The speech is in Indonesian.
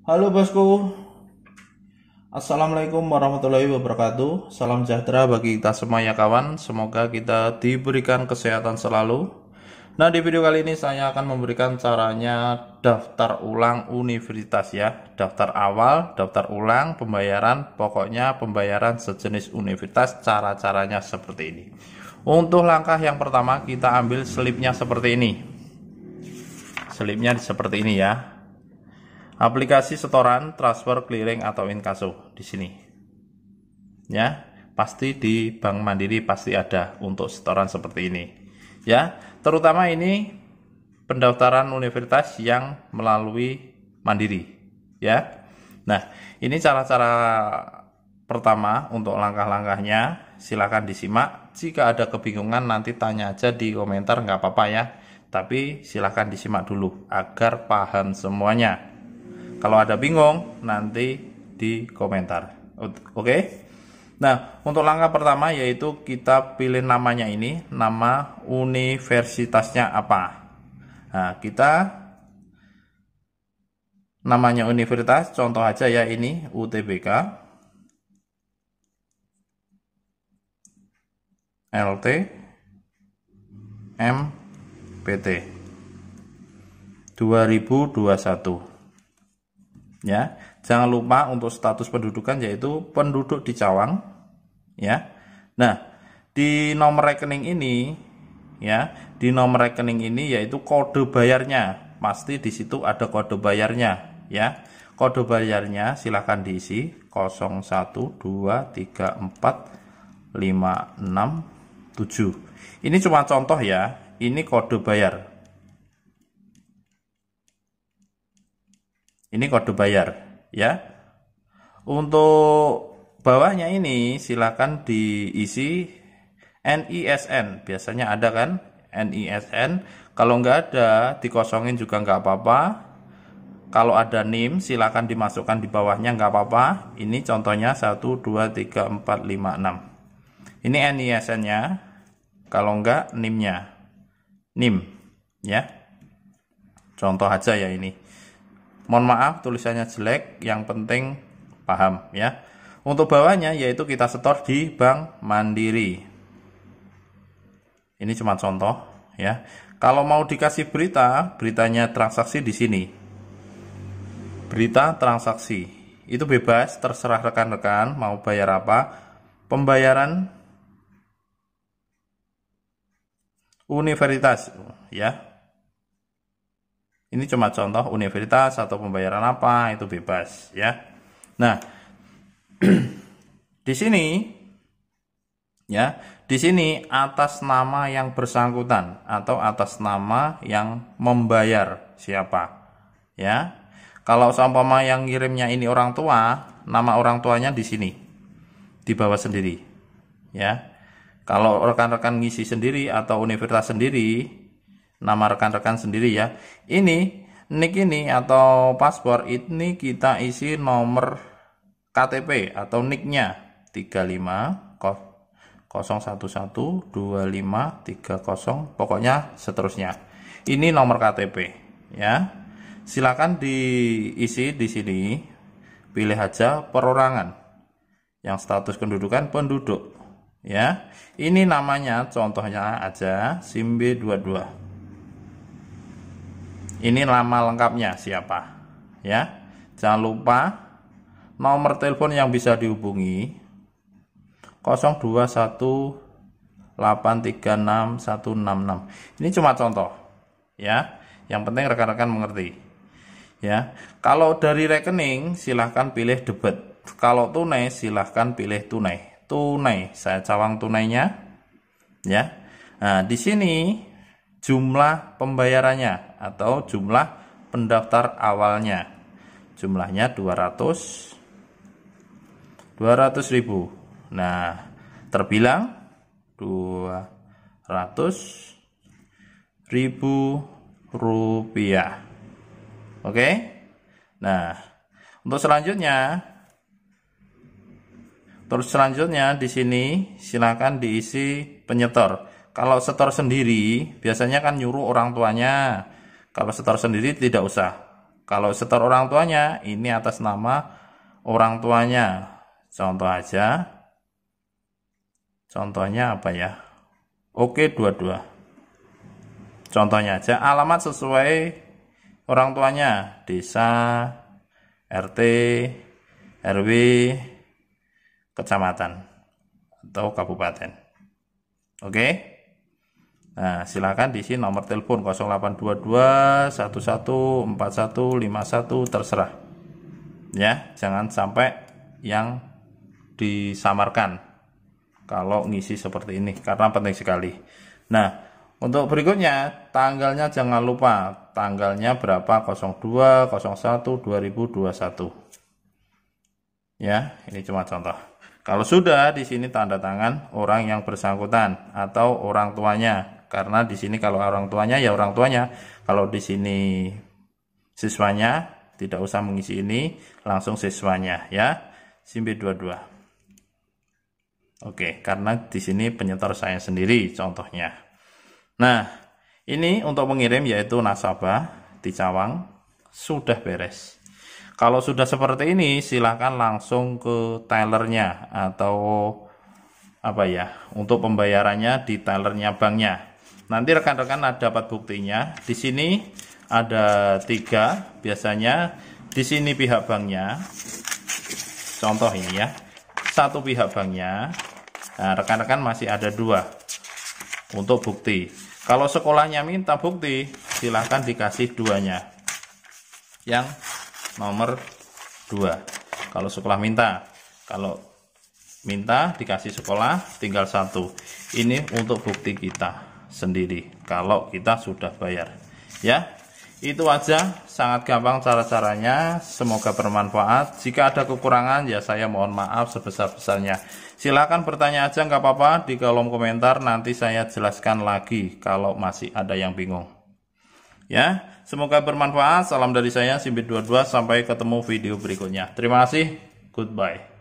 Halo bosku, Assalamualaikum warahmatullahi wabarakatuh. Salam sejahtera bagi kita semua ya kawan. Semoga kita diberikan kesehatan selalu. Nah, di video kali ini saya akan memberikan caranya daftar ulang universitas ya. Daftar awal, daftar ulang, pembayaran, pokoknya pembayaran sejenis universitas, cara-caranya seperti ini. Untuk langkah yang pertama kita ambil slipnya seperti ini. Slipnya seperti ini ya. Aplikasi setoran, transfer, clearing atau inkaso di sini. Ya, pasti di Bank Mandiri pasti ada untuk setoran seperti ini. Ya, terutama ini pendaftaran universitas yang melalui Mandiri, ya. Nah, ini cara-cara pertama untuk langkah-langkahnya. Silahkan disimak. Jika ada kebingungan nanti tanya aja di komentar, nggak apa-apa ya. Tapi silahkan disimak dulu agar paham semuanya. Kalau ada bingung, nanti di komentar. Oke? Nah, untuk langkah pertama yaitu kita pilih namanya ini, nama universitasnya apa. Nah, kita namanya universitas, contoh aja ya ini UTBK, LT, MPT 2021. Ya, jangan lupa untuk status pendudukan yaitu penduduk di Cawang, ya. Nah, di nomor rekening ini, ya, di nomor rekening ini yaitu kode bayarnya, pasti di situ ada kode bayarnya, ya. Kode bayarnya silahkan diisi 01233456 Ini cuma contoh ya, ini kode bayar. Ini kode bayar ya. Untuk bawahnya ini silakan diisi NISN. Biasanya ada kan NISN. Kalau nggak ada dikosongin juga nggak apa-apa. Kalau ada NIM silakan dimasukkan di bawahnya nggak apa-apa. Ini contohnya 123456. Ini NISN-nya. Kalau nggak NIM-nya. NIM ya. Contoh aja ya ini. Mohon maaf tulisannya jelek, yang penting paham ya. Untuk bawahnya yaitu kita setor di Bank Mandiri. Ini cuma contoh ya. Kalau mau dikasih beritanya transaksi di sini. Berita transaksi. Itu bebas, terserah rekan-rekan mau bayar apa. Pembayaran universitas ya. Ini cuma contoh universitas atau pembayaran apa, itu bebas ya. Nah, di sini ya, di sini atas nama yang bersangkutan atau atas nama yang membayar siapa ya. Kalau seumpama yang ngirimnya ini orang tua, nama orang tuanya di sini di bawah sendiri ya. Kalau rekan-rekan ngisi sendiri atau universitas sendiri, nama rekan-rekan sendiri ya. Ini NIK ini atau paspor ini kita isi nomor KTP atau NIK-nya 3501125530, pokoknya seterusnya. Ini nomor KTP ya. Silakan diisi di sini. Pilih aja perorangan. Yang status kependudukan penduduk ya. Ini namanya contohnya aja SIM B22. Ini nama lengkapnya siapa ya. Jangan lupa nomor telepon yang bisa dihubungi 0218361166. Ini cuma contoh ya. Yang penting rekan-rekan mengerti ya. Kalau dari rekening silahkan pilih debit. Kalau tunai silahkan pilih tunai. Tunai, saya cawang tunainya ya. Nah, di sini jumlah pembayarannya atau jumlah pendaftar awalnya, jumlahnya 200.000. Nah, terbilang 200.000 rupiah. Oke. Nah, untuk selanjutnya di sini silakan diisi penyetor. Kalau setor sendiri biasanya kan nyuruh orang tuanya. Kalau setor sendiri tidak usah Kalau setor orang tuanya, ini atas nama orang tuanya. Contoh aja. Contohnya apa ya? Oke 22. Contohnya aja, alamat sesuai orang tuanya. Desa, RT, RW, kecamatan, atau kabupaten. Oke. Nah, silakan diisi nomor telepon 0822 1141 51 terserah. Ya, jangan sampai yang disamarkan kalau ngisi seperti ini karena penting sekali. Nah, untuk berikutnya tanggalnya jangan lupa, tanggalnya berapa? 02 01 2021. Ya, ini cuma contoh. Kalau sudah di sini tanda tangan orang yang bersangkutan atau orang tuanya. Karena di sini kalau orang tuanya ya orang tuanya, kalau di sini siswanya tidak usah mengisi ini, langsung siswanya ya. SIM B22. Oke, karena di sini penyetor saya sendiri contohnya. Nah, ini untuk mengirim yaitu nasabah di Cawang sudah beres. Kalau sudah seperti ini silahkan langsung ke tellernya atau apa ya, untuk pembayarannya di tellernya banknya. Nanti rekan-rekan dapat buktinya. Di sini ada 3 biasanya. Di sini pihak banknya. Contoh ini ya. 1 pihak banknya. Nah, rekan-rekan masih ada 2 untuk bukti. Kalau sekolahnya minta bukti, silahkan dikasih 2-nya. Yang nomor 2. Kalau sekolah minta. Kalau minta dikasih sekolah tinggal 1. Ini untuk bukti kita sendiri kalau kita sudah bayar ya. Itu aja, sangat gampang cara-caranya, semoga bermanfaat. Jika ada kekurangan ya saya mohon maaf sebesar-besarnya. Silakan bertanya aja nggak apa-apa di kolom komentar, nanti saya jelaskan lagi kalau masih ada yang bingung ya. Semoga bermanfaat. Salam dari saya SIM B22, sampai ketemu video berikutnya. Terima kasih, goodbye.